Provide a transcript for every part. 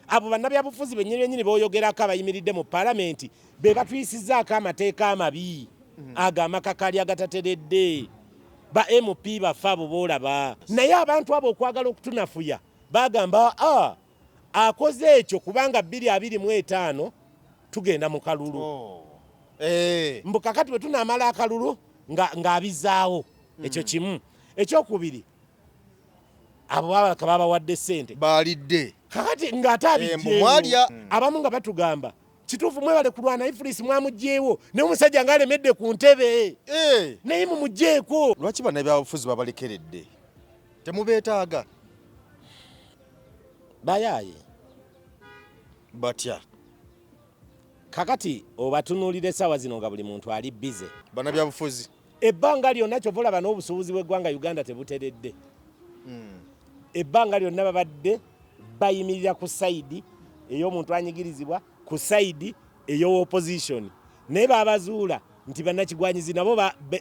abo bannabyabufuzi bennyini booyogerako abayimiridde mu paalamenti be batuyisizaako amateeka amabi ago amakakali agatateredde ba MP bafe abo boolaba naye abantu abo okwagala okutunafuya bagamba akoze ekyo kubanga 2025 tugenda mu kalulu mbu kakati bwe tunaamala akalulu ng'abizaawo ekyo kimu ekyokubiri abo babaka babawadde ssente baalidde kakati ng'ate abijjeewo abamu nga batugamba kituufu mwebale kulwana Ifulisi mwamugjeewo naye omusajja ng'alemedde ku ntebe naye mumugjeeko. Lwaki bannabyabufuzi babalekeredde temubeetaaga bayaaye batya kakati obatunuulira essaawa zino nga buli muntu ali bize bannabyabufuzi ebbanga lyonna kyova olaba n'obusuubuzi bw'eggwanga Uganda tebuteredde ebbanga lyonna babadde bayimirira ku sayidi ey'omuntu anyigirizibwa ku sayidi ey'opposition naye babazuula nti bannakigwanyizi nabo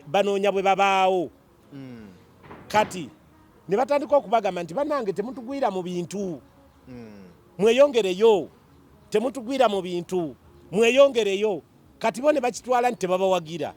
banoonya bwe babaawo kati ne batandika okubagamba nti bannange temutugwira mu bintu mweyongereyo temutugwira mu bintu mweyongereyo kati bo ne bakitwala nti tebabawagira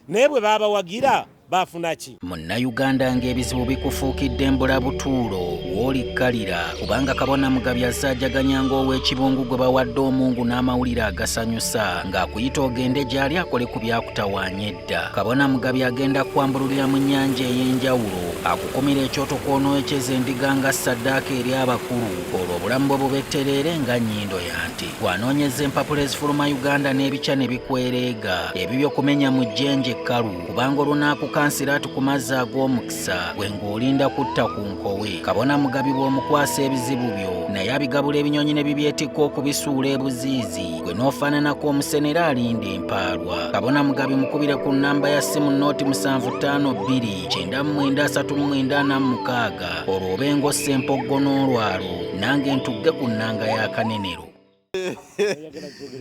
naye bwe babawagira bafuna ki? Munnayuganda ng'ebizibu bikufuukidde mbulabutuulo w'olikkalira kubanga Kabona Mugabi asaajaganya ng'ow'ekibungu gwe bawadde omungu n'amawulire agasanyusa ng'akuyita ogende gy'ali akole ku byakutawaanya edda. Kabona Mugabi agenda kwambululira mu nnyanja ey'enjawulo akukumira ekyoto kw'onooyekeza endiga nga ssaddaaka eri abakulu olwo obulamu bwe bubettereere nga nnyindo ya nti gw'anoonyeza empapula ezifuluma Uganda n'ebikya ne bikwereega ebibyo kumenya mu jjenje ekkalu kubanga olunaku kansiraatu ku mazzi ag'omukisa gwe ng'olinda kutta ku nkowe. Kabona Mugabi bw'omukwasa ebizibu byo naye abigabula ebinyonyi ne bibyetikka okubisuula ebuziizi gwe n'ofaananako omusenera alinda empaalwa. Kabona Mugabi mukubire ku nnamba ya ssimu nooti 7529 9346 olwo obenga ossa empoggo n'olwalo nange ntugge ku nnanga ya Kanenero.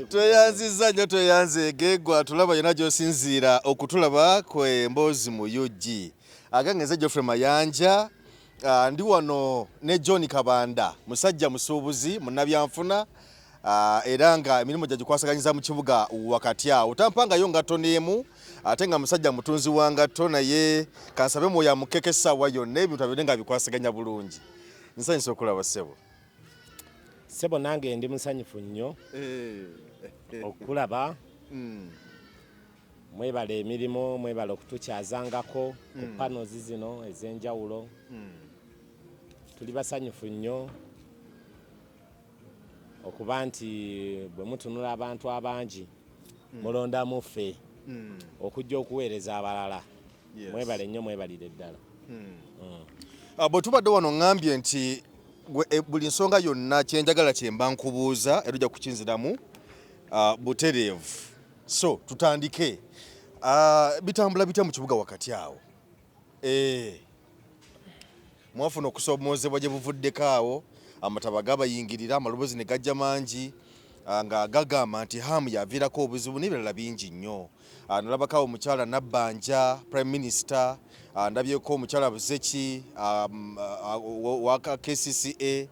tweyanziza nnyo tweyanzeege gwe atulaba yonna gy'osinziira okutulaba kwe Mboozi mu UG agangenze Geoffrey Mayanja ndi wano ne John Kabanda musajja musuubuzi munnabyanfuna era nga emirimu gyagikwasaganyiza mu kibuga wakati awo tampangayo ngatto n'emu ate nga musajja mutunzi wa ngatto naye kansabe mwoyo amukeke essaawa yonna ebintu byonna nga bikwasaganya bulungi. Nsanyusa okulaba ssebo. Sebo nange ndi musanyufu nnyo okulaba mwebale emirimu mwebale okutukyazangako ku panels zino ez'enjawulo tuli basanyufu nnyo okuba nti bwe mutunula abantu abangi mulondamu ffe okujja okuweereza abalala mwebale nnyo mwebalire ddala. Bwe tubadde wano ngambye nti buli nsonga yonna kyenjagala kyemba nkubuuza era ojja kukinziramu butereevu. So tutandike bitambula bitya mu kibuga wakati awo mwafuna okusomoozebwa gye buvuddeko awo amataba gabayingirira amaloboozi ne gajja mangi nga gagamba nti hamu yaviirako obuzibu n'ebirala bingi nnyo. Nalabako awo omukyala Nabbanja Prime Minister ndabyeko omukyala Buzeki wa KCCA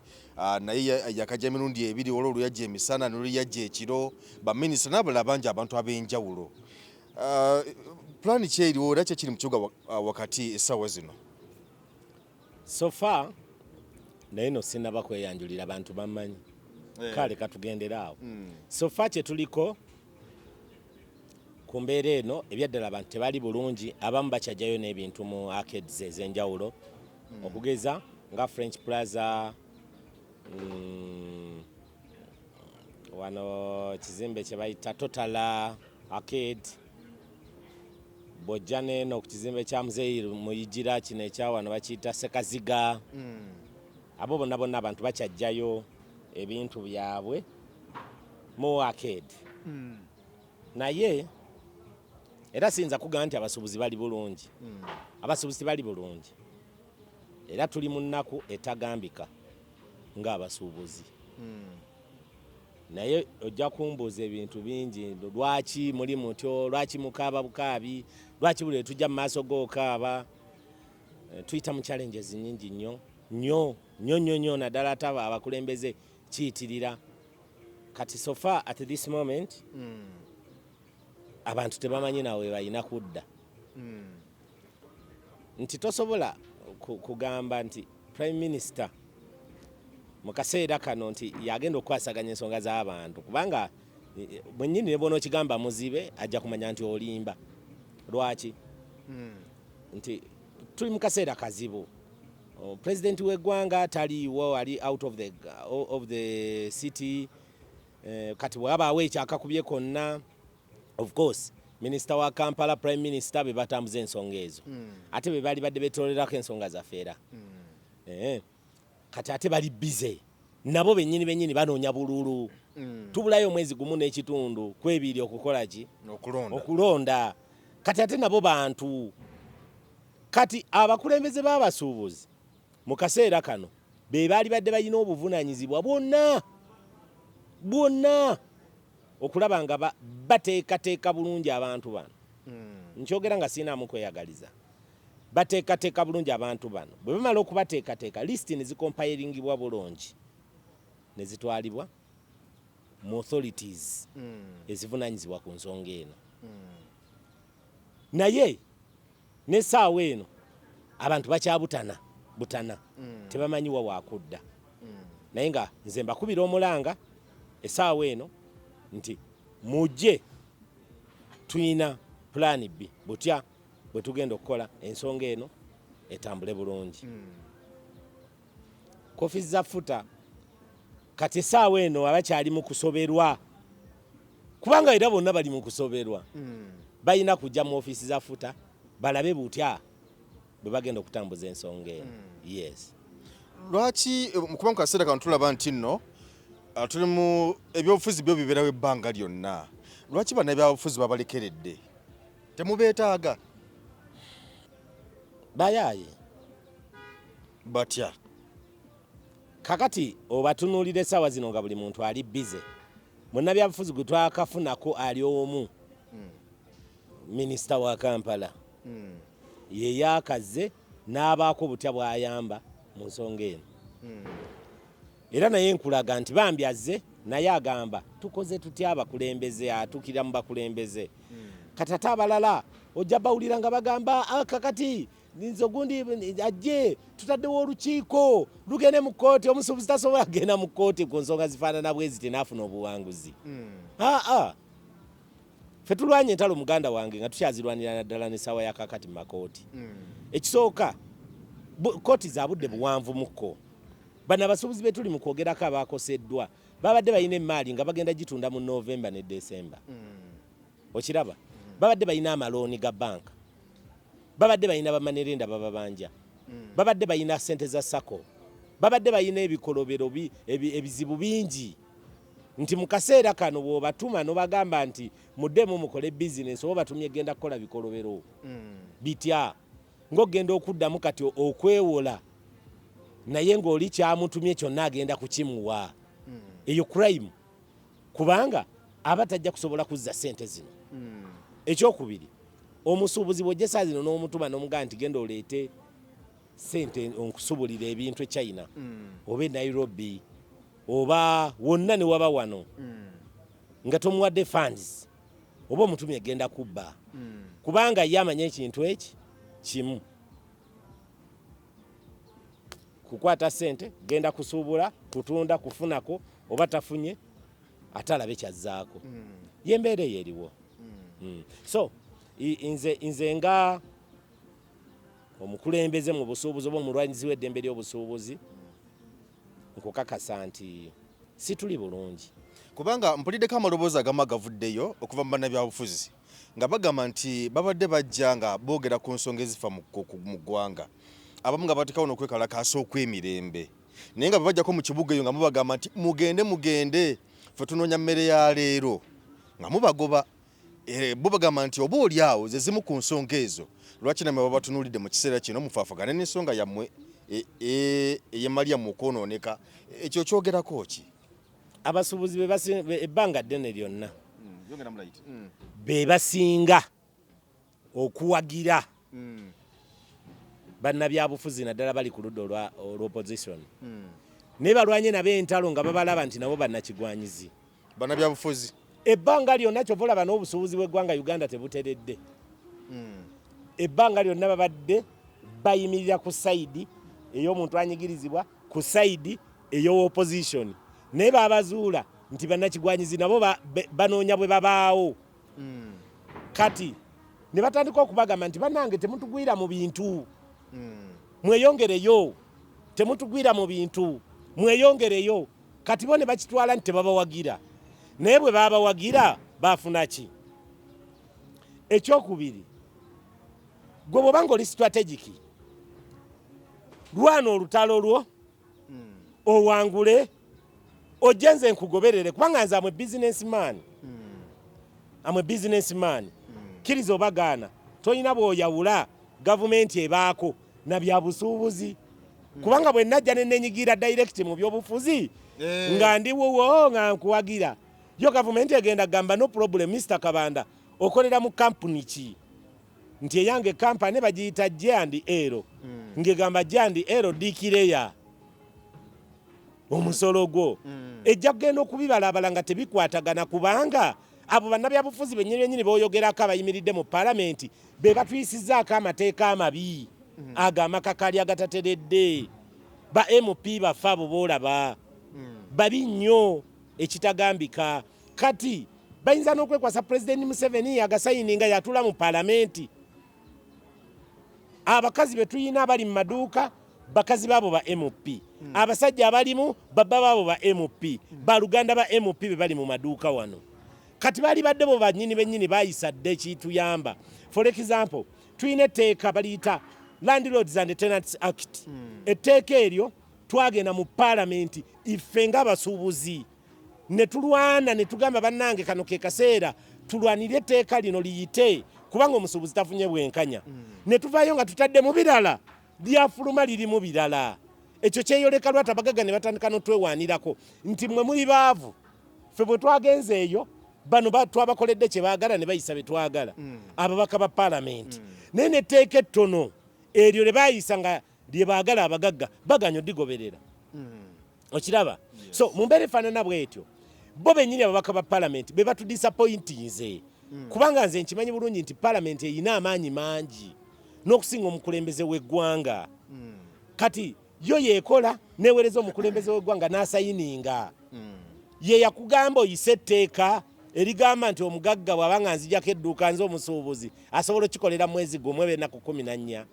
naye yakajja emirundi ebiri olwo yajja emisana n'olwo yajja ekiro baminisita n'abalala bangi abantu ab'enjawulo. Pulaani ki eriwo era ki ekiri mu kibuga wakati essaawa zino? So far naye no sinnaba kweyanjulira abantu bamanyi kale katugendera awo. So far kye tuliko ku mbeera eno ebyaddala abantu tebali bulungi abamu bakyajjayo n'ebintu mu arcades ez'enjawulo okugeza nga French Plaza wano kizimbe kye bayita Total Arcade bw'ojja n'eno ku kizimbe kya Muzeeyi Muyijira kino ekya wano bakiyita Sekaziga abo bonna bonna abantu bakyajjayo ebintu byabwe mu arcade naye era siyinza kugamba nti abasuubuzi bali bulungi abasuubuzi bali bulungi era tuli mu nnaku etagambika ng'abasuubuzi naye ojja kumbuuza ebintu bingi lwaki muli mutyo lwaki mukaaba bukaabi lwaki buli tujja mu maaso g'okaaba tuyita mu challenges nnyingi nnyo naddala ate abakulembeze kiyitirira kati so far at this moment abantu tebamanyi nawe balina kudda nti tosobola kugamba nti prime minister mu kaseera kano nti yagenda okukwasaganya ensonga z'abantu kubanga mwennyini ne bona okigamba muzibe ajja kumanya nti olimba lwaki nti tuli mu kaseera kazibu president w'eggwanga taliiwo ali out of the city kati bwabaawo ekyakakubye konna of course minister wa Kampala prime minister be batambuza ensonga ezo ate be bali badde betolerako ensonga zafeera kati ate bali bize nabo bennyini banoonya bululu tubulayo omwezi gumu n'ekitundu kwebiri okukola ki okulonda kati ate nabo bantu kati abakulembeze b'abasuubuzi mu kaseera kano be baali badde balina obuvunaanyizibwa bwonna okulaba nga bateekateeka bulungi abantu bano nkyogera nga siinamu kweyagaliza bateekateeka bulungi abantu bano bwe bamala okubateekateeka lisiti ne zikompayiringibwa bulungi ne zitwalibwa mu authorities ezivunaanyizibwa ku nsonga eno naye n'essaawa eno abantu bakyabutana tebamanyiwa waakudda naye nga nze mbakubira omulanga essaawa eno nti mujje tuyina plan B butya bwe tugenda okukola ensonga eno etambule bulungi kofi za futa kati essaawa eno abakyali mu kusoberwa kubanga era bonna bali mu kusoberwa balina kujja mu ofiisi za futa balabe butya bwe bagenda okutambuza ensonga eno yes lwaki kuba mu kaseera kano tulaba nti nno tuli mu ebyobufuzi byo bibeerawo ebbanga lyonna lwaki bannabyabufuzi babalekeredde temubeetaaga bayaaye batya kakati obatunuulira essaawa zino nga buli muntu ali bize munnabyabufuzi gwe twakafunako ali omu minisita wa Kampala ye yaakaze n'abaako butya bw'ayamba mu nsonga eno era naye nkulaga nti bambi azze naye agamba tukoze tutya abakulembeze atukira mu bakulembeze kati ate abalala ojja bawulira nga bagamba kakati ninzo gundi ajje tutaddewo olukiiko lugende mu kkooti omusuubuzi tasobola kugenda mu kkooti ku nsonga zifaanana bwezi tenaafuna obuwanguzi ffe tulwanye entalo muganda wange nga tukyazirwanira naddala n'essaawa ya kakati mu makooti ekisooka kkooti za budde buwanvu mukko bano abasuubuzi be tuli mu kwogerako abaakoseddwa babadde balina emmaali nga bagenda gitunda mu Novemba ne December okiraba babadde balina amalooni ga banka babadde balina bamanerenda bababanja babadde balina ssente za sako babadde balina ebikolobero ebizibu bingi nti mu kaseera kano bw'obatuma n'obagamba nti muddemu mukole bizinesi oba batumye genda kukola bikolobero bitya ng'ogenda okuddamu kati okwewola naye ng'oli kyamutumye kyonna agenda kukimuwa eyo crime kubanga aba tajja kusobola kuzza ssente zino ekyokubiri omusuubuzi bw'ojja zino n'omutuma n'omugamba nti genda oleete ssente onkusubulira ebintu e China oba e Nairobi oba wonna ne waba wano nga tomuwadde funds oba omutumye genda kubba kubanga ye amanya ekintu eki kimu kukwata ssente genda kusuubula kutunda kufunako oba tafunye ate alabe kyazzaako yembeera eyo eriwo so nze nga omukulembeze mu busuubuzi oba omulwanyizi w'eddembe ly'obusuubuzi nkukakasa nti si tuli bulungi kubanga mpuliddeko amaloboozi agamu agavuddeyo okuva mu bannabyabufuzi nga bagamba nti babadde bajja nga boogera ku nsonga ezifa mu ggwanga abamu nga batekawo n'okwekalakaasa okw'emirembe naye nga babajjako mu kibuga eyo nga mubagamba nti mugende ffe tunoonya mmere ya leero nga mubagoba bo bagamba nti oba oli awo ze zimu ku nsonga ezo lwaki namwe baba batunuulidde mu kiseera kino mufaafagane n'ensonga yammwe ey'emaliya mu kwonooneka ekyo kyogerako ki abasuubuzi ebbanga ddene lyonna be basinga okuwagira bannabyabufuzi naddala bali ku ludda olw'opposition ne balwanye nabo entalo nga babalaba nti nabo bannakigwanyizi bannabyabufuzi ebbanga lyonna kyova olaba n'obusuubuzi bw'eggwanga Uganda tebuteredde ebbanga lyonna babadde bayimirira ku sayidi ey'omuntu anyigirizibwa ku sayidi ey'opposition naye babazuula nti bannakigwanyizi nabo banoonya bwe babaawo kati ne batandika okubagamba nti bannange temutugwira mu bintu mweyongereyo temutugwira mu bintu mweyongereyo kati bo ne bakitwala nti tebabawagira naye bwe babawagira bafuna ki ekyokubiri gwe bwoba ng'oli strategic lwana olutalo lwo owangule ojje nze nkugoberere kubanga nze amwe businessman kkiriza obagaana tolina bw'oyawula gavumenti ebaako na bya busuubuzi kubanga bwe najja ne nenyigira direct mu by'obufuzi nga ndiwuwo nga nkuwagira yo gavumenti egenda gamba no problem Mr. Kabanda okolera mu kampuni ki nti eyange kampani bagiyita J&L ngegamba J&L dikireya omusolo gwo ejja kugenda okubibalabala nga tebikwatagana kubanga abo bannabyabufuzi bennyini booyogerako abayimiridde mu palamenti be batwisizzaako amateeka amabi ag'amakakali agatateredde ba MP bafe abo boolaba babi nnyo ekitagambika kati bayinza n'okwekwasa Pulezidenti Museveni agasayininga yatula mu palamenti abakazi be tuyina abali mu maduuka bakazi baabo ba MP abasajja abalimu baba baabo ba MP baluganda ba MP be bali mu maduuka wano kati bali badde bo bannyini bennyini bayisadde ekituyamba for example tuyina etteeka baliyita Landlords and Tenants Act etteeka eryo twagenda mu palamenti ife ng'abasuubuzi ne tulwana ne tugamba bannange kano ke kaseera tulwanire etteeka lino liyite kubanga omusuubuzi tafunye bwenkanya ne tuvaayo nga tutadde mu birala lyafuluma liri mu birala ekyo kyeyoleka lwata abagaga ne batandika n'otwewaanirako nti mwe muli baavu ffe bwe twagenze eyo bano twabakoledde kye baagala ne bayisa be twagala ababaka ba palamenti naye netteeka ettono eryo lye baayisa nga lye baagala abagagga baganya odigoberera okiraba so mu mbeera efaanana bw'etyo bo bennyini ababaka ba palamenti be batudisappointinze kubanga nze nkimanyi bulungi nti palamenti eyina amaanyi mangi n'okusinga omukulembeze w'eggwanga kati yo yeekola neewereza omukulembeze w'eggwanga n'asayininga ye yakugamba oyise etteeka erigamba nti omugagga bw'abanga nzijjako edduuka nze omusuubuzi asobola okikolera mwezi gwe omwebe ennaku 14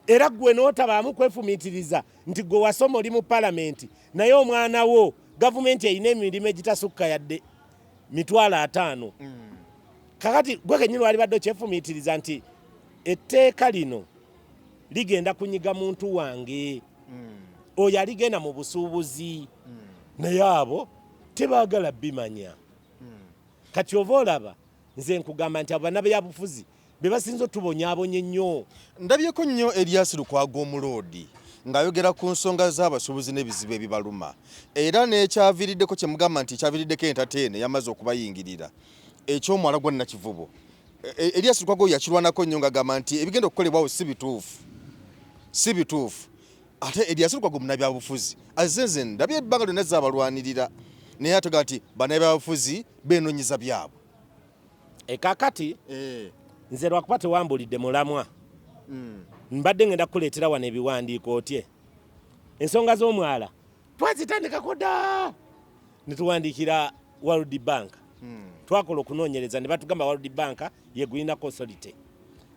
era gwe n'otabaamu kwefumiitiriza nti gwe wasoma oli mu palamenti naye omwana wo gavumenti eyina emirimu egitasukka yadde 50,000 kakati gwe kennyini wali badde okyefumiitiriza nti etteeka lino ligenda kunyiga muntu wange oyo aligenda mu busuubuzi naye abo tebaagala bimanya kati ova olaba nze nkugamba nti abo bannabyabufuzi be basinza otubonyaabonye nnyo ndabyeko nnyo Erias Lukwago Omuloodi ng'ayogera ku nsonga z'abasuubuzi n'ebizibu ebibaluma era n'ekyaviiriddeko kye mugamba nti ekyaviiriddeko entertaine yamaze okubayingirira eky'omuwala gwa Nakivubo Erias Lukwago yakirwanako nnyo ng'agamba nti ebigenda okukolebwawo si bituufu ate Erias Lukwago munnabyabufuzi azenze ndabye ebbanga lyonna z'abalwanirira naye atega nti bannabyabufuzi beenoonyiza byabwe ekakati nze lwakuba tewambulidde mulamwa mbadde ngenda kukuleetera wano ebiwandiiko otye ensonga z'omwala twazitandikako dda ne tuwandiikira World Bank twakola okunoonyereza ne batugamba World Bank yegulinako authority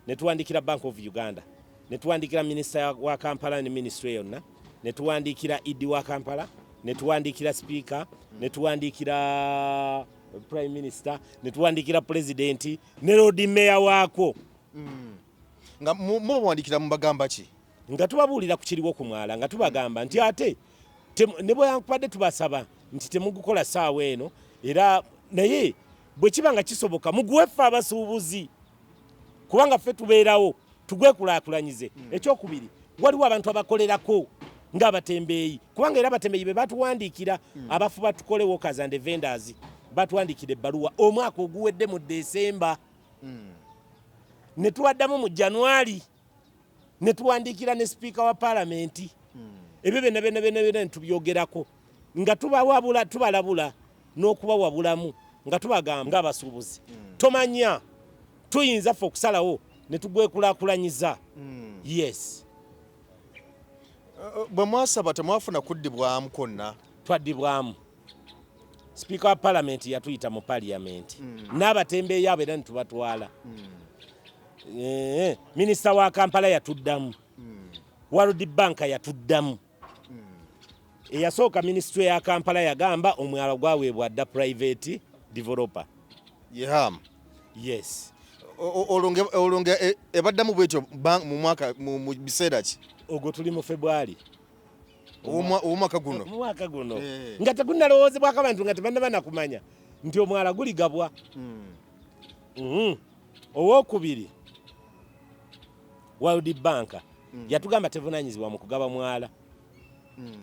ne tuwandiikira Bank of Uganda ne tuwandiikira minisita wa Kampala ne ministry yonna ne tuwandiikira idi wa Kampala ne tuwandiikira speaker ne tuwandiikira prime minister ne tuwandiikira president ne road mayor waako nga mubawandiikira mubagamba ki nga tubabuulira ku kiriwo ku mwala nga tubagamba nti ate ne bwe yankubadde tubasaba nti temugukola ssaawa eno era naye bwe kiba nga kisoboka muguweffe abasuubuzi kubanga ffe tubeerawo tugwekulaakulanyize ekyokubiri waliwo abantu abakolerako ng'abatembeeyi kubanga era abatembeeyi be batuwandiikira abafu batukole workers and vendors batuwandiikira ebbaluwa omwaka oguwedde mu Desemba ne tuwaddamu mu January ne tuwandiikira ne sipiika wa palamenti ebyo byonna tubyogerako nga tubalabula n'okubawabulamu nga tubagamba ng'abasuubuzi tomanya tuyinza ffe okusalawo ne tugwekulaakulanyiza. Yes. Bwe mwasaba temwafuna kuddibwamu kwonna? Twaddibwamu. Speaker wa Parliament yatuyita mu Parliament n'abatembeeyi abo era netubatwala. Minisita wa Kampala yatuddamu, World Bank yatuddamu. Eyasooka ministry ya Kampala yagamba omwala gwaweebwa dda private developer. Yeham. Yes. Olunge ebaddamu bwetyo mu mwaka mu biseera ki? Ogwo tuli mu February. Omwaka guno. Mwaka guno. Nga tegunnalowoozebwako abantu nga tebannaba kumanya nti omwala guligabwa. Owookubiri World Bank yatugamba tevunaanyizibwa mu kugaba mwala.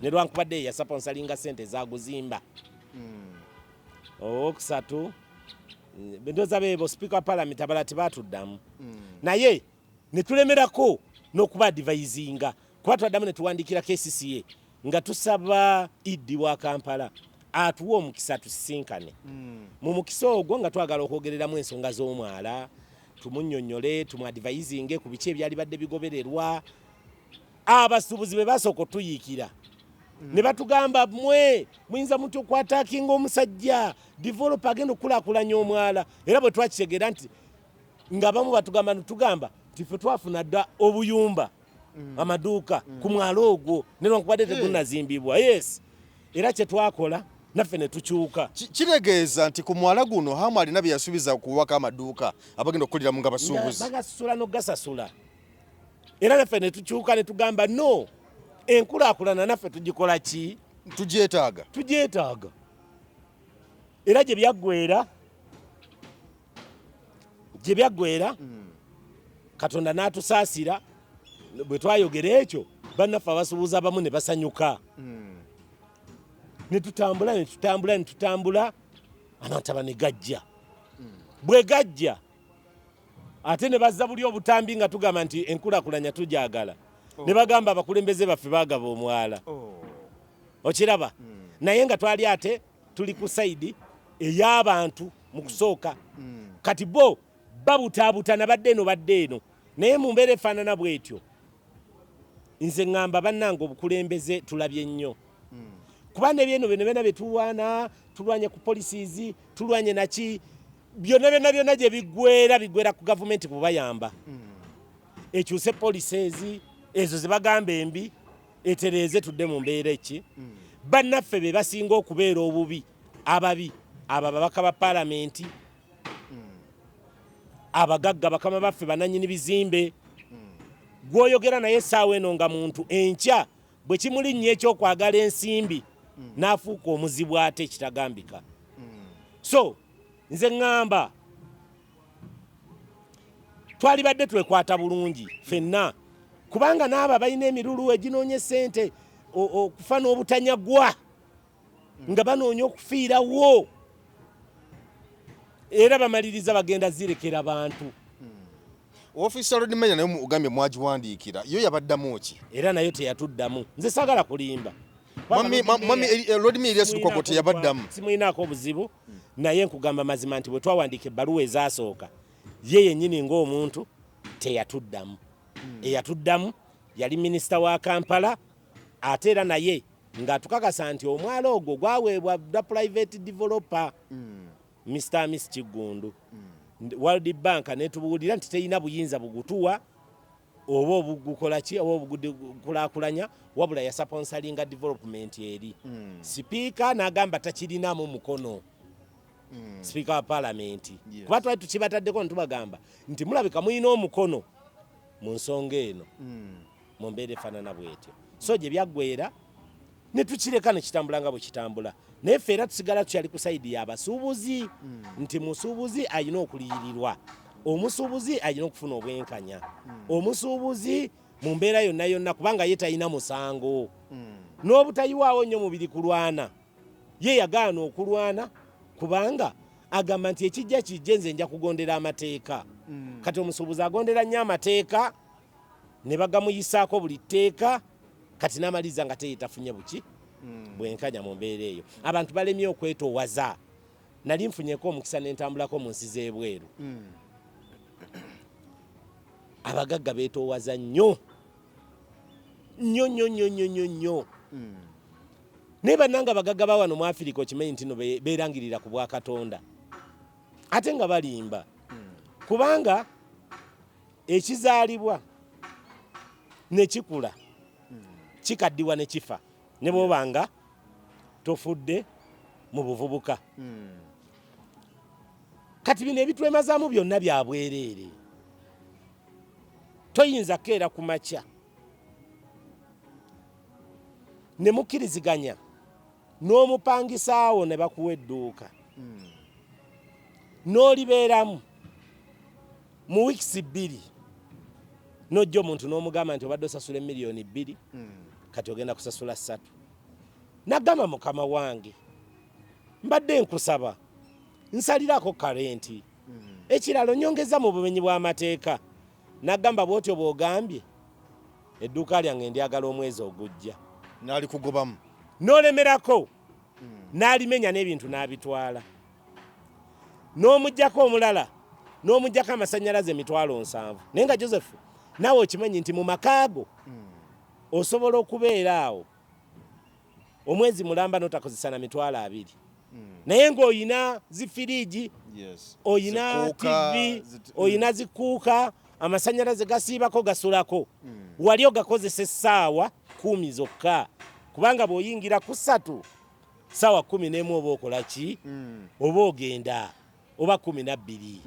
Ne lwankubadde yasaponsalinga ssente zaguzimba. Owookusatu bendoza beebo Speaker wa Parliament abala tebatuddamu. Naye ne tulemerako n'okuba advisinga kuba twaddamu ne tuwandiikira KCCA nga tusaba Idi wa Kampala atuwa omukisa tusisinkane. Mu mukisa ogwo nga twagala okwogereramu ensonga z'omwala, tumunnyonnyole, tumuadvisinge ku biki ebyali badde bigobererwa. Abasuubuzi be basooka otuyiikira ne batugamba muyinza mutya okwataakinga omusajja developer agenda okukulaakulanya omwala. Era bwe twakitegeera nti ng'abamu batugamba netugamba nti ffe twafuna dda obuyumba amaduuka ku mwalo ogwo ne lwankubadde tegunnazimbibwa. Yes. Era kye twakola naffe ne tukyuka. Kiregeeza nti ku mwala guno Hamu alina bye yasuubiza kuwaka amaduuka abagenda okukoleramu nga basuubuzi. Bagasasula n'ogasasula. Era naffe ne tukyuka ne tugamba no, enkulaakulana naffe tugikola ki? Tugyetaaga. Era gye byaggweera Katonda n'atusaasira. Bwe twayogera ekyo bannaffe abasuubuzi abamu ne basanyuka. Ne tutambula amataba ne gajja. Bwe gajja ate ne bazza buli obutambi nga tugamba nti enkulaakulanya tugyagala. Ne bagamba abakulembeze baffe baagaba omwala. Okiraba? Naye nga twali ate tuli ku sayidi ey'abantu mu kusooka. Kati bo babutaabuta na badde eno. Naye mu mbeera efaanana bw'etyo nze ngamba bannange obukulembeze tulabye nnyo. Kuba n'ebyeno byonna bye tulwanye ku policies, tulwanye naki, byonna gye bigwera ku gavumenti kubayamba. Ekyuse policies ezo ze bagamba embi etereeze tudde mu mbeera eki. Bannaffe be basinga okubeera obubi ababi abo ababaka ba Parliament, abagagga bakama baffe bananyini bizimbe. Gwoyogera naye essaawa eno nga muntu enkya bwe kimulinnya ekyokwagala ensimbi n'afuuka omuzibu ate kitagambika. So nze ŋŋamba twali badde twekwata bulungi ffenna kubanga n'abo balina emirulu eginoonya ssente okufa n'obutanyagwa nga banoonya okufiirawo era bamaliriza bagenda zirekera bantu. Officer Road Mayor naye ugambye mwagiwandiikira yo yabaddamu ki? Era nayo teyatuddamu. Nze saagala kulimba. Mami Road Mayor Elias Lukwago teyabaddamu. Simulinaako obuzibu naye nkugamba mazima nti bwe twawandiika ebbaluwa ezaasooka ye yennyini ng'omuntu teyatuddamu. Eyatuddamu yali minisita wa Kampala ate era naye ng'atukakasa nti omwala ogwo gwaweebwa da private developer Mr. Miss Kigundu. World Bank netubuulira nti teyina buyinza bugutuwa oba obugukola ki oba obukulaakulanya wabula yasponsoringa development eri. Sipiika n'agamba takirinamu mukono. Speaker wa Parliament. Kuba twali tukibataddeko ne tubagamba nti mulabika muyina omukono mu nsonga eno mu mbeera efaanana bw'etyo. So gye byaggweera ne tukireka ne kitambula nga bwe kitambula. Naye ffe era tusigala tukyali ku sayidi y'abasuubuzi nti musuubuzi alina okuliyirirwa. Omusuubuzi alina okufuna obwenkanya. Omusuubuzi mu mbeera yonna kubanga ye talina musango. N'obutayiwaawo nnyo mubiri kulwana. Ye yagaana okulwana kubanga agamba nti ekijja kijje nze nja kugondera amateeka. Kati omusuubuzi agondera nnyo amateeka ne bagamuyisaako buli tteeka kati n'amaliriza nga teyitafunye buki bwenkanya mu mbeera eyo. Abantu balemye okwetoowaza. Nali nfunyeko omukisa n'entambulako mu nsi z'ebweru. Abagagga beetoowaza nnyo naye bannanga abagagga ba wano mu Afirika okimanyi nti no beerangirira ku bwa Katonda ate nga balimba kubanga ekizaalibwa ne kikula kikaddiwa ne kifa ne bw'obanga tofudde mu buvubuka. Kati bino ebitwemazaamu byonna bya bwereere. Toyinza keera ku makya ne mukkiriziganya n'omupangisaawo ne bakuwa edduuka n'olibeeramu mu wiikisi 2 n'ojja omuntu n'omugamba nti obadde osasula $2 million kati ogenda kusasula 3. Nagamba mukama wange mbadde nkusaba nsalirako kalenti ekiralo nyongeza mu bumenyi bw'amateeka. Nagamba bw'otyo bw'ogambye edduuka lyange ndyagala omwezi ogujja. Naali kugobamu N'olemerako n'alimenya n'ebintu n'abitwala n'omuggyako omulala n'omuggyako amasannyalaze $7,000. Naye nga Joseph naawe okimanyi nti mu makaago osobola okubeera awo omwezi mulamba n'otakozesa na $20,000 naye ng'oyina zifiriigi oyina TV oyina zikuuka amasannyalaze gasiibako gasulako wali ogakozesa essaawa 10 zokka kubanga bw'oyingira ku 3 ssaawa 11 oba okola ki oba ogenda oba 12.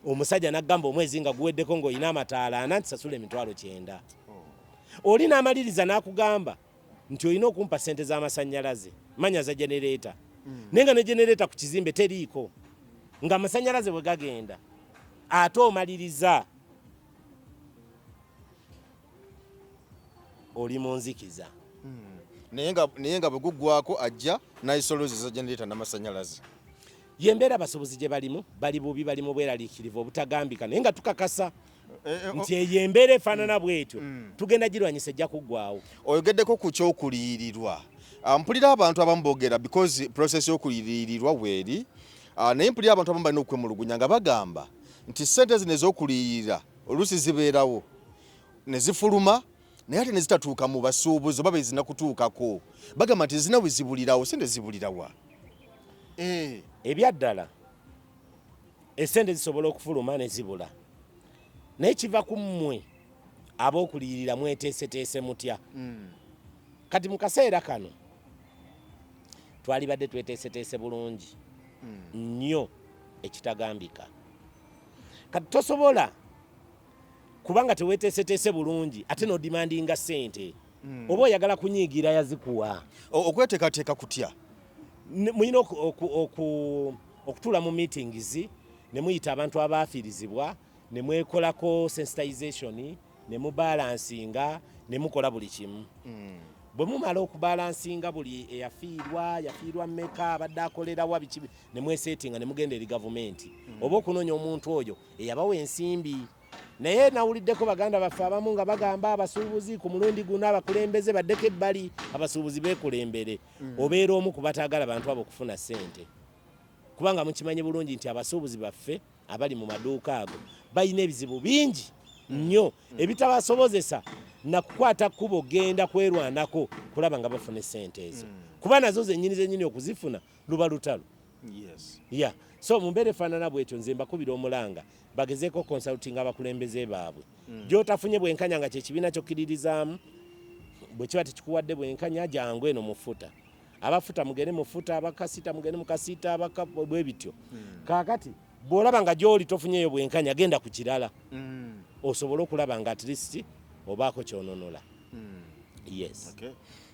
Omusajja n'agamba omwezi nga guweddeko ng'olina amataala 4 nti sasula $9,000. Oli n'amaliriza n'akugamba nti olina okumpa ssente z'amasannyalaze manya za genereeta naye nga ne genereeta ku kizimbe teriiko nga amasannyalaze bwe gagenda ate omaliriza oli mu nzikiza. naye nga bwe guggwako ajja n'ayisolooza genereeta n'amasannyalaze. Yembeera abasobozi gye balimu bali bubi bali mu bweraliikirivu obutagambika naye nga tukakasa nti eyo embeera efaanana bwetyo tugenda girwanyisa ejja kuggwaawo. Oyogeddeko ku ky'okuliyirirwa. Mpulira abantu abamu boogera because process y'okuliyirirwa bweri naye mpulira abantu abamu balina okwemulugunya nga bagamba nti ssente zino ez'okuliyirira oluusi zibeerawo ne zifuluma naye ate ne zitatuuka mu basuubuzi oba bezina kutuukako bagamba nti zina bwe zibulirawo ssente zibulirawa. Ebyaddala essente zisobola okufuluma ne zibula naye kiva ku mmwe ab'okuliyirira mweteeseteese mutya. Kati mu kaseera kano twalibadde tweteeseteese bulungi nnyo ekitagambika. Kati tosobola kubanga teweeteeseteese bulungi ate n'odimandinga ssente oba oyagala kunyiigira yazikuwa. Okweteekateeka kutya? Muyina okutuula mu meetings ne muyita abantu abaafiirizibwa ne mwekolako sensitization ne mubalansinga ne mukola buli kimu. Bwe mumala okubalansinga buli yafiirwa mmeka abadde akolerawa biki ne mwesetinga ne mugenda eri gavumenti oba okunoonya omuntu oyo eyabawa ensimbi. Naye nawuliddeko baganda baffe abamu nga bagamba abasuubuzi ku mulundi guno abakulembeze baddeko ebbali abasuubuzi beekulembere. Obeera omu ku bataagala bantu abo okufuna ssente kubanga mukimanyi bulungi nti abasuubuzi baffe abali mu maduuka ago balina ebizibu bingi nnyo ebitabasobozesa na kukwata kkubo genda kwerwanako kulaba nga bafuna essente ezo kuba nazo zennyini okuzifuna luba lutalo. So mu mbeera efaanana bwetyo nze mbakubira omulanga bagezeeko consulting abakulembeze baabwe gy'otafunye bwenkanya nga kyekibiina kyokkiririzaamu bwe kiba tekikuwadde bwenkanya jangu eno mufuta abafuta mugende mufuta abakasita mugende mukasita bwe bityo. Kaakati bw'olaba nga gy'oli tofunyeyo bwenkanya genda ku kirala osobole okulaba nga at least obaako kyononola.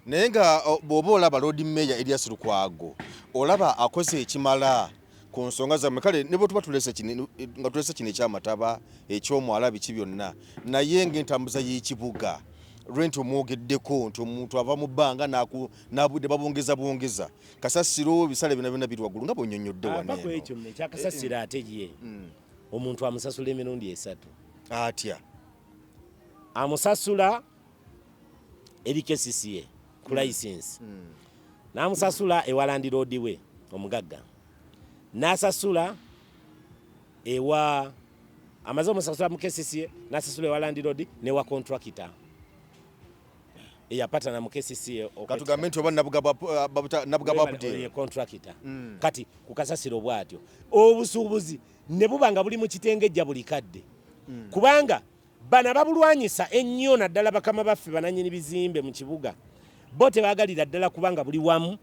Naye nga bw'oba olaba Lord Mayor Erias Lukwago olaba akoze ekimala ku nsonga zammwe kale ne bwe tuba tulese kino ekyamataba eky'omwala biki byonna naye ng'entambuza y'ekibuga lwenti omwogeddeko nti omuntu ava mu bbanga n'abudde babongeza kasasiro bisale byonna biri waggulu nga bw'onnyonnyodde waneeko ekyo ekyakasasiro ate ye omuntu amusasula emirundi 3 atya amusasula eri KCCA ku license namusasula ewa landlord we omugagga nasasula ewa amaze omusasula mu KCCA nasasula ewa landlord ne wa contractor eyapata na mu KCCA katugambe nti oba nabugaba budde contractor kati kukasasiro bwatyo obusuubuzi ne bubanga buli mu kitengejja buli kadde kubanga bana babulwanyisa ennyo naddala bakama baffe bananyini bizimbe mu kibuga bo tebagalira ddala kubanga buli wamu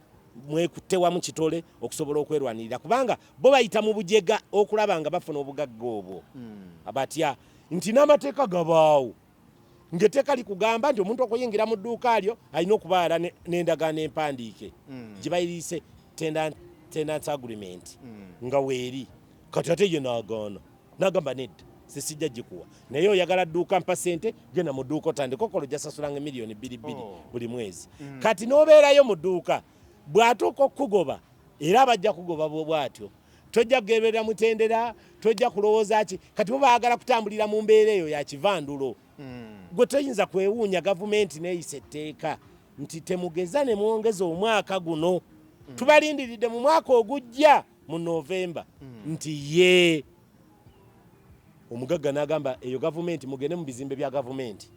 mwekutte wamu kitole okusobola okwerwanirira kubanga bo bayita mu bujega okulaba nga bafuna obugagga obwo abatya nti n'amateeka gabaawo ng'etteeka likugamba nti omuntu okuyingira mu dduuka alyo alina okubaala n'endagaano empandiike gye bayiriise tenants agreement nga weeri kati ate ye n'agaana n'agamba nedda sisijja gikuwa naye oyagala dduuka mpa ssente genda mu dduuka otandika okola ojjasasulanga miliyoni 2 buli mwezi kati n'obeerayo mu dduuka bw'atuuka okugoba era abajja kugoba bw'atyo tojja kugeberera mutendera tojja kulowooza ki kati bo baagala kutambulira mu mbeera eyo ya kivandulo gwe toyinza kwewuunya gavumenti neeyisa etteeka nti temugeza ne mwongeza omwaka guno tubalindiridde mu mwaka ogujja mu Novemba nti ye omugagga n'agamba eyo gavumenti mugende mu bizimbe bya gavumenti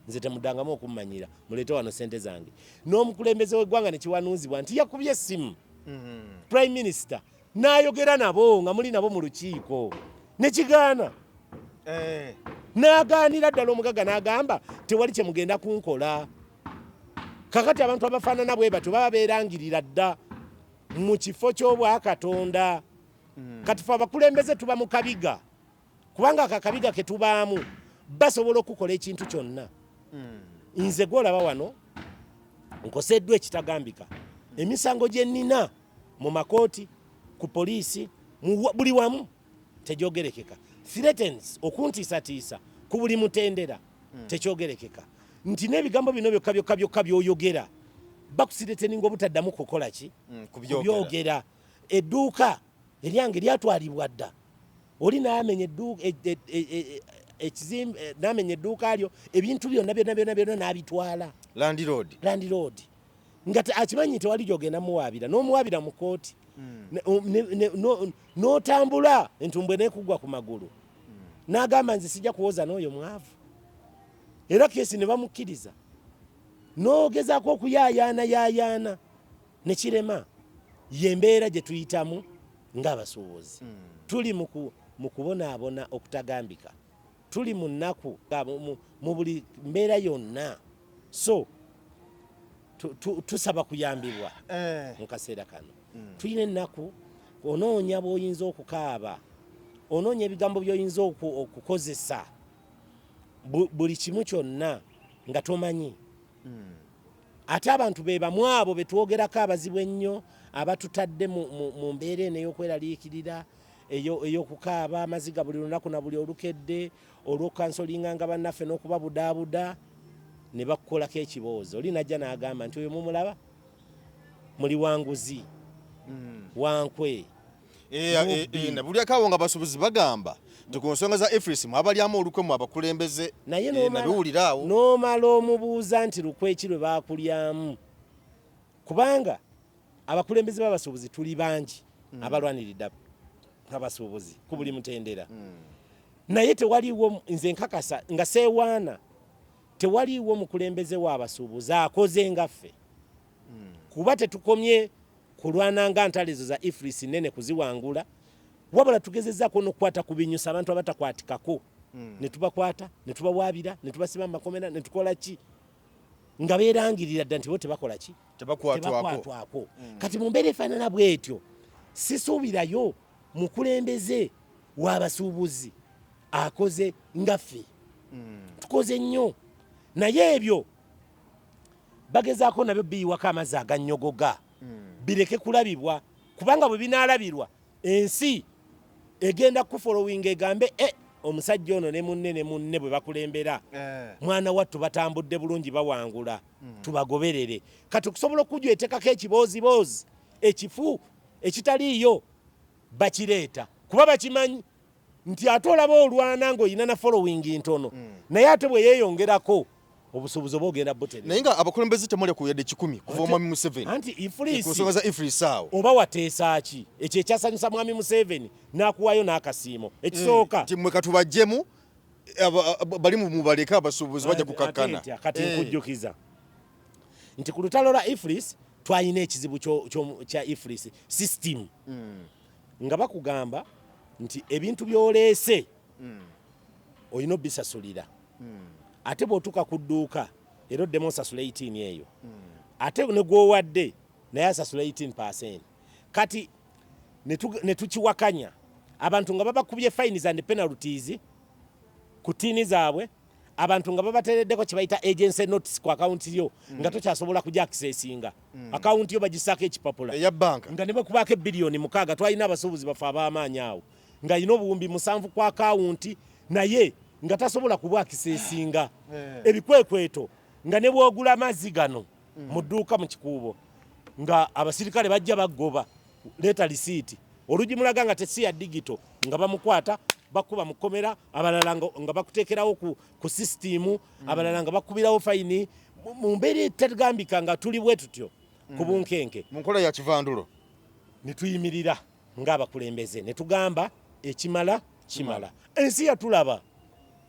nze temuddangamu okummanyira muleete wano sente zange n'omukulembeze w'eggwanga ne kiwanuuzibwa nti yakubye essimu prime minister n'ayogera nabo nga muli nabo mu lukiiko ne kigaana n'agaanira ddala omugagga n'agamba tewali kye mugenda kunkola kakati abantu abafaanana bwe batyo baba beerangirira dda mu kifo ky'obwakatonda kati fe abakulembeze tuba mu kabiga kubanga akakabiga ke tubaamu basobola okukola ekintu kyonna nze gwolaba wano nkoseddwa ekitagambika emisango gye nnina mu makooti ku poliisi buli wamu tegyogerekeka threatens okuntiisatiisa ku buli mutendera tekyogerekeka nti n'ebigambo bino byokka by'oyogera bakusireteninga obutaddamu kukola ki kubyogera edduuka eryange lyatwalibwa dda oli n'amenya ekizimbe n'amenya edduuka lyo ebintu byonna n'abitwala landlord nga akimanyi tewali gyogenda muwaabira n'omuwaabira mu kooti n'otambula entumbwe n'ekugwa ku magulu n'agamba nze sijja kuwoza n'oyo mwavu era kesi ne bamukkiriza n'ogezaako okuyaayaana ne kirema y'embeera gye tuyitamu ng'abasuubuzi tuli mu kubonaabona okutagambika tuli mu nnaku mu buli mbeera yonna so tusaba kuyambibwa mu kaseera kano tulina ennaku onoonya bw'oyinza okukaaba onoonya ebigambo by'oyinza okukozesa buli kimu kyonna nga tomanyi ate abantu be bamu abo be twogerako abazibu ennyo abatutadde mu mbeera eno ey'okweraliikirira ey'okukaaba amaziga buli lunaku na buli olukedde olw'okansolinga nga bannaffe n'okubabudaabuda ne bakukolako ekiboozi oli najja n'agamba nti oyo mumulaba muli wanguzi wankwe nabulyakawo nga basuubuzi bagamba nti ku nsonga za efrisi mwabalyamu olukwe mu abakulembeze naye nabiwuliraawo n'omala omubuuza nti lukwe ki lwe baakulyamu kubanga abakulembeze b'abasuubuzi tuli bangi abalwaniridde abasuubuzi ku buli mutendera naye tewaliwo nze nkakasa nga seewaana tewaliwo mukulembeze w'abasuubuzi akoze ngaffe kuba tetukomye kulwananga ntalezo za ifrisi nene kuziwangula wabula tugezezzaako n'okukwata ku binyusa abantu abatakwatikako ne tubakwata ne tubawaabira ne tubasiba mu makomera ne tukola ki nga beerangirira dda nti bo tebakola ki tebakwatwako kati mu mbeera efaanana bw'etyo sisuubirayo mukulembeze w'abasuubuzi akoze ngaffe tukoze nnyo naye ebyo bagezaako nabyo biyiwako amazzi agannyogoga bireke kulabibwa kubanga bwe binaalabirwa ensi egenda kufolowinga egambe omusajja ono ne munne bwe bakulembera mwana wattu batambudde bulungi bawangula tubagoberere kati okusobola okujwetekako ekibooziboozi ekifu ekitaliiyo bakireeta kuba bakimanyi nti ate olaba olwana ng'olina na following ntono naye ate bwe yeeyongerako obusuubuzi oba ogenda botere naye nga abakulembeze temuli kuyadde 10 kuva mwami Museveni anti Ifrisi kusonga za Ifrisi awo oba wateesa ki ekyo ekyasanyusa mwami Museveni n'akuwayo n'akasiimo ekisooka timwe katubajjemu bali mubaleka abasuubuzi bajja kukakkana kati nkujjukiza nti ku lutalo lwa Ifrisi twalina ekizibu kya Ifrisi system nga bakugamba nti ebintu byoleese olina obisasulira ate bw'otuuka ku dduuka era oddemu osasula 18 eyo ate ne gwowadde naye asasula 18%. Kati ne tukiwakanya abantu nga babakubye fines and penalties ku tiini zaabwe, abantu nga babatereddeko kye bayita agency notice ku akawunti yo nga tokyasobola kujja akisesinga akawunti yo bagisaako ekipapula eya banka nga ne bakubaako bilioni 6 twalina abasuubuzi bafe ab'amaanyi awo nga alina obuwumbi 7 ku akawunti naye nga tasobola kubwakisesinga ebikwekweto nga ne bwogula amazzi gano mu dduuka mu kikuubo nga abasirikale bajja bagoba leeta lisiiti olugi mulaga nga tesi ya digito nga bamukwata bakuba mukomera abalala nga bakuteekerawo ku sisitimu abalala nga bakubirawo fayini mu mbeera etagambika nga tuli bwe tutyo ku bunkenke mu nkola ya kivandulo ne tuyimirira ng'abakulembeze ne tugamba ekimala kimala ensi yatulaba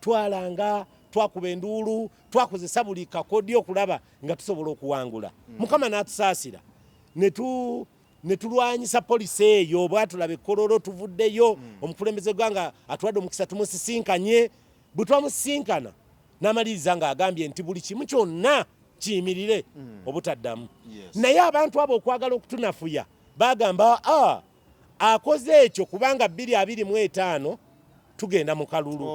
twalanga twakuba enduulu twakozesa buli kakodi okulaba nga tusobola okuwangula mukama n'atusaasira ne tulwanyisa polisi eyo bwatulaba ekkololo tuvuddeyo omukulembeze gwanga atwadde omukisa tumusisinkanye bwe twamusisinkana n'amaliriza ng'agambye nti buli kimu kyonna kiyimirire obutaddamu naye abantu abo okwagala okutunafuya bagamba akoze ekyo kubanga 2025 tugenda mu kalulu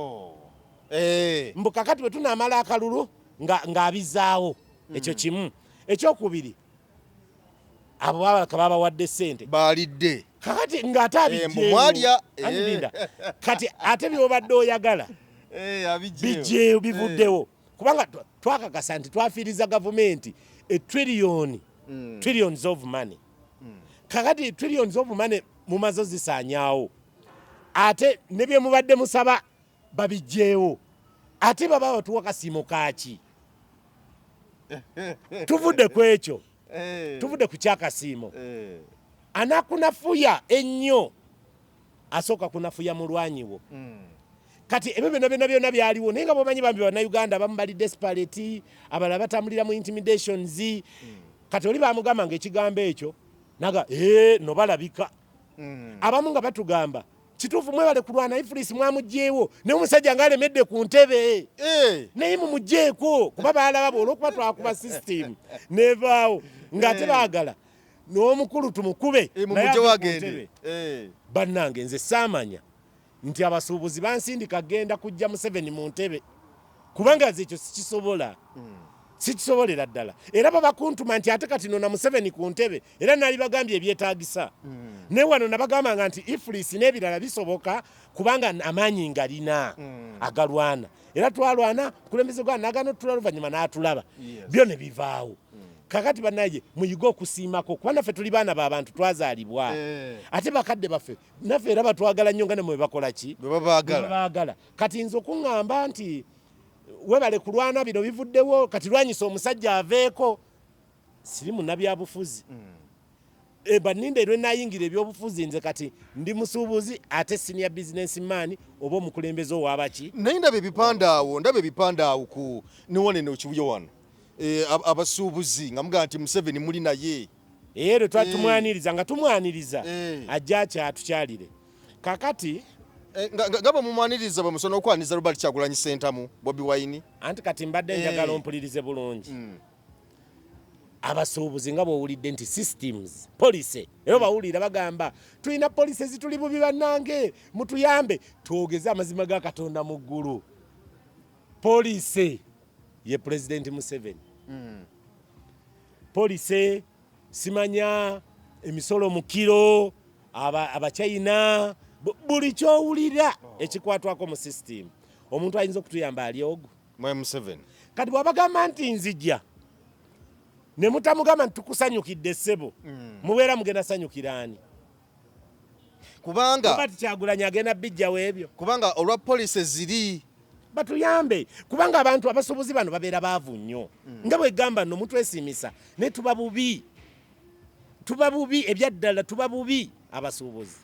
mbu kakati bwe tunaamala akalulu ng'abizaawo ekyo kimu ekyokubiri abo babaka babawadde ssente balidde kakati ng'ate abijjeewo kati ate byobadde oyagala bijjeewo bivuddewo kubanga twakakasa nti twafiiriza gavumenti trillions of money kakati trillions of money mumazo zisaanyaawo ate ne bye mubadde musaba babijjeewo ate baba batuwa kasiimo kaaki tuvudde ku ekyo tuvudde ku kyakasiimo anakunafuya ennyo asooka kunafuya mulwanyiwo kati ebyo byonna byaliwo naye nga bwomanyi bambi bannayuganda abamu bali desperate abalala batambulira mu intimidations kati oli bamugamba ngaekigambo ekyo naga no balabika abamu nga batugamba kituufu mwebale kulwana Ifrisi mwamugjeewo naye omusajja ng'alemedde ku ntebe naye mumugjeeko kuba baalaba olw'okuba twakuba system nevaawo ng'ate baagala n'omukulu tumukube naye wagende bannange nze saamanya nti abasuubuzi bansindika genda kujja Museveni mu ntebe kubanga nze ekyo sikisobola sikisobolera ddala era babakuntuma nti ate kati nona Museveni ku ntebe era nali bagambye ebyetaagisa naye wano nabagambanga nti Ifrisi n'ebirala bisoboka kubanga amaanyi ngalina agalwana era twalwana kulembeze gwa nagano tula luvannyuma n'atulaba byo ne bivaawo kakati bannaye muyiga okusiimako kuba naffe tuli baana b'abantu twazaalibwa ate bakadde baffe naffe era batwagala nnyo nga ne mwe bakola ki baagala kati nze okuŋŋamba nti webale kulwana bino bivuddewo kati lwanyisa omusajja aveeko siri munnabyabufuzi banninde lwenayingira ebyobufuzi nze kati ndi musuubuzi ate senior businessman oba omukulembeze owabaki naye ndaba ebipande awo ku niwonene okibuyo wano abasuubuzi nga mugamba nti Museveni muli naye era tumwaniriza nga tumwaniriza ajja kyatukyalire kakati ngaba mumwaniriza bamusona okwaniza Robert Kyagulanyi Ssentamu Bobi Wine anti kati mbadde njagala ompulirize bulungi abasuubuzi nga bwowulidde nti systems police era bawulira bagamba tulina police zituli bubi bannange mutuyambe twogeze amazima ga Katonda mu ggulu police ye President Museveni police simanya emisolo mu kiro abachina buli kyowulira ekikwatwako mu system omuntu ayinza okutuyamba ali ogwo Museveni kati bwabagamba nti nzijja ne mutamugamba nti tukusanyukidde ssebo mubeera mugenda sanyukiraani kubanga Kyagulanyi agenda bijjawo ebyo kubanga olwa police ziri batuyambe kubanga abantu abasuubuzi bano babeera baavu nnyo nga bwe gamba nno mutwesimisa ne tuba bubi ebyaddala tuba bubi abasuubuzi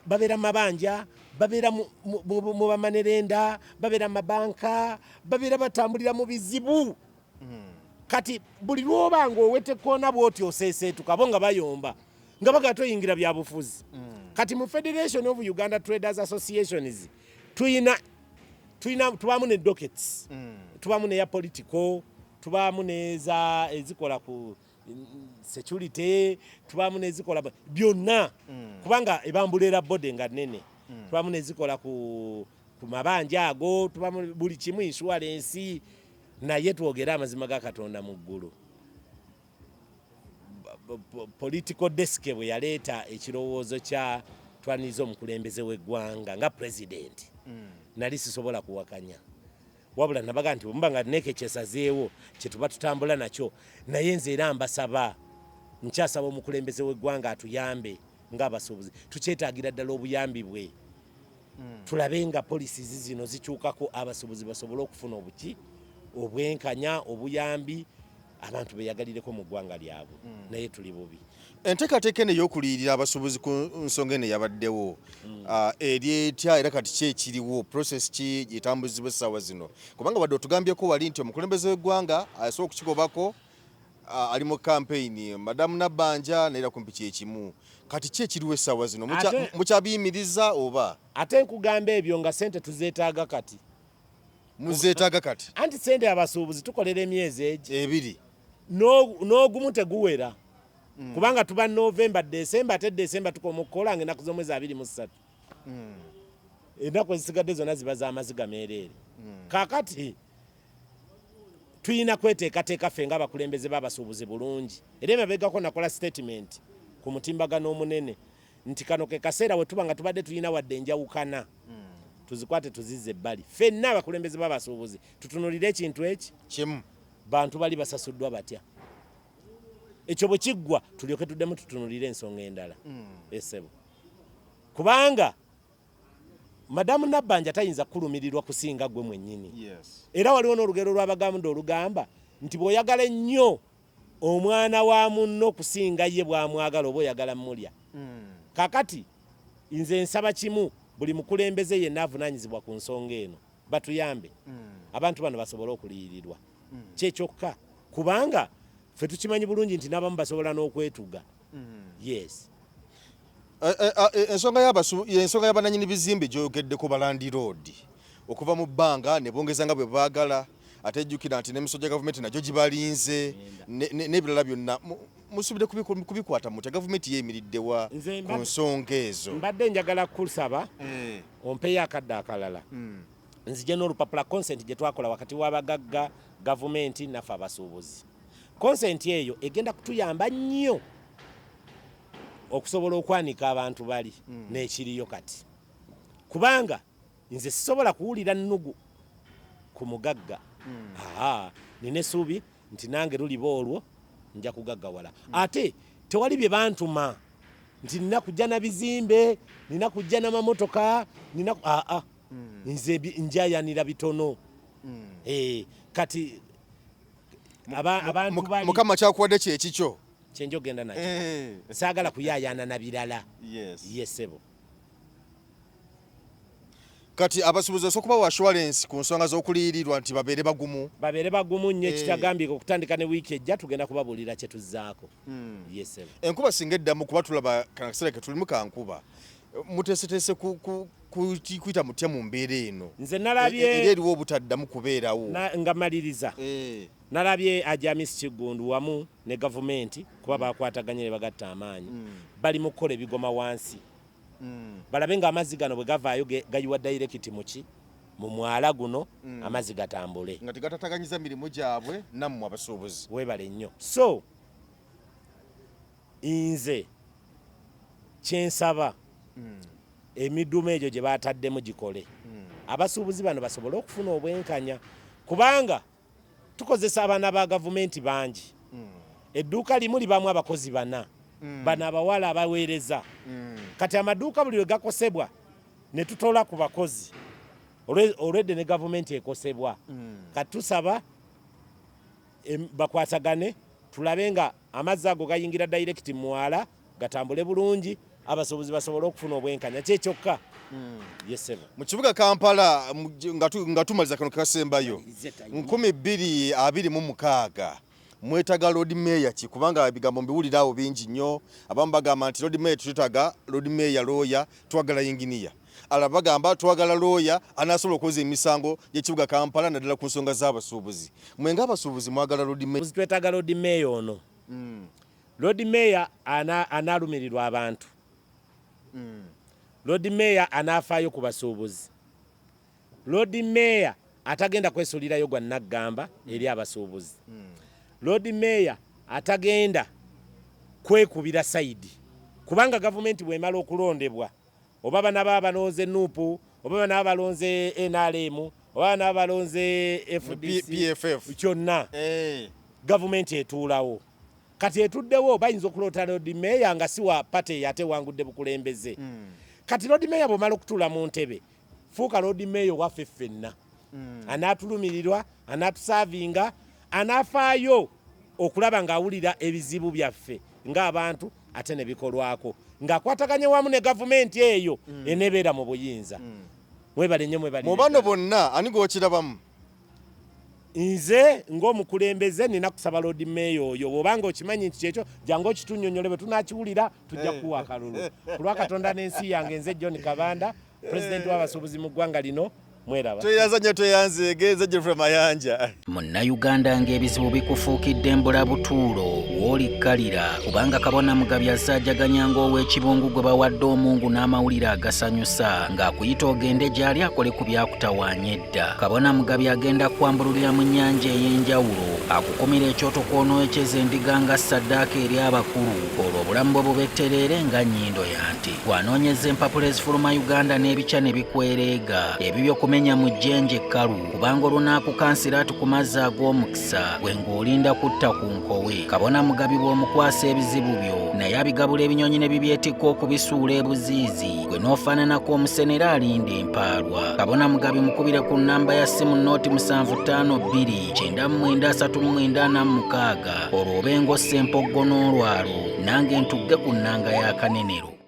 babeera mu mabanja babeera mu bamanerenda babeera mu mabanka babeera batambulira mu bizibu kati buli lwoba ng'owete koona bw'oti oseeseetuka bo nga bayomba nga baga toyingira bya bufuzi kati mu Federation of Uganda Traders Associations tubaamu ne dockets tubaamu neya political tubaamu neza ezikola ku security tubaamu nezikola byonna kubanga ebambulera bode nga nene tubaamu nezikola ku mabanja ago tubaamu buli kimu insurance naye twogera amazima ga Katonda mu ggulu political desk bwe yaleeta ekirowoozo kya twaniza omukulembeze w'eggwanga nga president nali sisobola kuwakanya wabula nabaga nti bwemba nga neeke kyesazeewo kyetuba tutambula nakyo naye nze era mbasaba nkyasaba omukulembeze w'eggwanga atuyambe ng'abasuubuzi tukyetaagira ddala obuyambi bwe tulabe nga policies zino zikyukako abasuubuzi basobole okufuna obwenkanya obuyambi abantu beyagalireko mu ggwanga lyabwe naye tuli bubi enteekateeka eno ey'okuliyirira abasuubuzi ku nsonga eno yabaddewo eryetya era kati ki ekiriwo process ki etambuzibwa essaawa zino kubanga wadde otugambyeko wali nti omukulembeze w'eggwanga asobola okukigobako ali mu campaign madamu Nabbanja naera kumpi kyekimu kati ki ekiriwo essaawa zino mukyabiyimiriza oba ate nkugamba ebyo nga sente tuzeetaaga kati muzeetaaga kati anti sente abasuubuzi tukolera emyezi ebiri n'ogumu teguwera kubanga tuba November December ate December tukoma okukola ng'ennaku z'omwezi 23 ennaku ezisigadde zonna ziba z'amaziga meereere kaakati tulina kweteekateeka ffe ng'abakulembeze b'abasuubuzi bulungi era emabegako nakola statement ku mutimbagano omunene nti kano ke kaseera we tuba nga tubadde tulina wadde enjawukana tuzikwate tuzizze ebbali ffenna abakulembeze b'abasuubuzi tutunulire ekintu eki kimu bantu bali basasuddwa batya ekyo bwe kiggwa tulyoke tuddemu tutunulire ensonga endala esebo kubanga madamu Nabbanja tayinza kulumirirwa kusinga gwe mwennyini era waliwo n'olugero lw'Abaganda olugamba nti bw'oyagala ennyo omwana wa munno okusinga ye bw'amwagala oba oyagala mmulya kakati nze nsaba kimu buli mukulembeze yenna avunaanyizibwa ku nsonga eno batuyambe abantu bano basobole okuliyirirwa kyekyokka kubanga ffe tukimanyi bulungi nti n'abamu basobola n'okwetuga yes ensonga y'abananyini bizimbe gyoyogeddeko balandi road okuva mu bbanga ne bongeza nga bwe baagala ate ejjukira nti n'emiso gya gavumenti nagyo gibalinze n'ebirala byonna musuubire kubikwata mutya gavumenti yeemiriddewa ku nsonga ezo mbadde njagala kusaba ompeyo akadde akalala nzije n'olupapula consent gye twakola wakati w'abagagga gavumenti naffe abasuubuzi consent eyo egenda kutuyamba nnyo okusobola okwanika abantu bali n'ekiriyo kati kubanga nze sisobola kuwulira nnugu ku mugagga nina essuubi nti nange luliba olwo nja kugaggawala ate tewali bye bantuma nti nina kujja na bizimbe nina kujja n'amamotoka nze njayanira bitono kati abantu bali mukama kyakuwadde kyekikyo kyenjogenda nakyo saagala kuyaayana na birala yesebo kati abasuubuzi osokuba wa assurance ku nsonga z'okuliyirirwa nti babeere bagumu nnyo ekitagambika okutandika ne wiiki ejja tugenda kubabuulira kye tuzzaako yesebo enkuba singa eddamu kuba tulaba kanakiseera ke tulimu kankuba muteeseteese kuyita mutya mu mbeera eno nze nalabye era eriwo obutaddamu kubeerawo nga maliriza nalabye Ajamis Kigundu wamu ne gavumenti kuba bakwataganye ne bagatta amaanyi bali mu kukola ebigoma wansi balabe ng'amazzi gano bwe gavaayo gayiwa direct mu mwala guno amazzi gatambule nga tegatataganyiza mirimu gyabwe nammwe abasuubuzi weebale nnyo so nze kyensaba emidumu egyo gye baataddemu gikole abasuubuzi bano basobole okufuna obwenkanya kubanga tukozesa abaana ba gavumenti bangi edduuka limu libamu abakozi bana bano abawala abaweereza kati amaduuka buli we gakosebwa ne tutola ku bakozi olwedde ne gavumenti ekosebwa katusaba bakwatagane tulabe nga amazzi ago gayingira direct muwala gatambule bulungi abasuubuzi basobole okufuna obwenkanya kyekyokka yesebo mu kibuga Kampala nga tumaliza kano kasembayo 2026 mwetaga road mayor ki kubanga ebigambo mbiwulira awo bingi nnyo abamu bagamba nti road mayor tututaga road mayor lawyer twagala engineer alabagamba twagala lawyer anasobola okukoza emisango gy'ekibuga Kampala naddala ku nsonga z'abasuubuzi mwenga abasuubuzi mwagala road mayor twetaga road mayor ono road mayor analumirirwa abantu road mayor anafaayo ku basuubuzi road mayor atagenda kwesulirayo gwa naggamba eri abasuubuzi road mayor atagenda kwekubira side kubanga gavumenti bwemala okulondebwa oba bana balonze nupu oba bana balonze NRM oba bana balonze PFF kyonna gavumenti etuulawo kati etuddewo bayinza okulota road mayor nga siwa pate yate wangudde bukulembeze kati road mayor bwemala okutuula mu ntebe fuuka road mayor waffe ffenna anaatulumirirwa anaatusavinga anafaayo okulaba ng'awulira ebizibu byaffe ng'abantu ate ne bikolwako ng'akwataganye wamu ne gavumenti eyo enebeera mu buyinza mwebale nnyo mwebale mu bano bonna ani gw'okirabamu nze ng'omukulembeze nina kusaba road mayor oyo bw'obanga okimanyi nti kyekyo jangu okitunnyonnyole bwe tunakiwulira tujja kuwa akalulu ku lwa Katonda n'ensi yange nze John Kabanda pulezidenti w'abasuubuzi mu ggwanga lino mweraba tweyazanya tweyanzeege Geoffrey Mayanja Munnayuganda ng'ebizibu bikufuukidde mbulabutuulo w'olikkalira kubanga Kabona Mugabi asaajaganya ng'ow'ekibungu gwe bawadde omungu n'amawulire agasanyusa ng'akuyita ogende gy'ali akole ku byakutawaanya edda. Kabona Mugabi agenda kwambululira mu nnyanja ey'enjawulo akukumira ekyoto kw'onooyekeza endiga nga ssaddaaka eri abakulu olwo obulamu bwe bubettereere nga nnyindo ya nti gw'anoonyeza empapula ezifuluma Uganda n'ebica ne bikwereega ebibyo kumenya mu jjenje ekkalu kubanga olunaakukansira ati ku mazzi ag'omukisa gwe ng'olinda kutta ku nkowe. Kabona Mugabi bw'omukwasa ebizibu byo naye abigabula ebinyonyi ne bibyetikka okubisuula ebuziizi gwe n'ofaananako omusenera alinda empaalwa. Kabona Mugabi mukubire ku nnamba ya ssimu nooti 7529 9349 olwo obenga ossa empoggo n'olwalo nange ntugge ku nnanga ya Kanenero.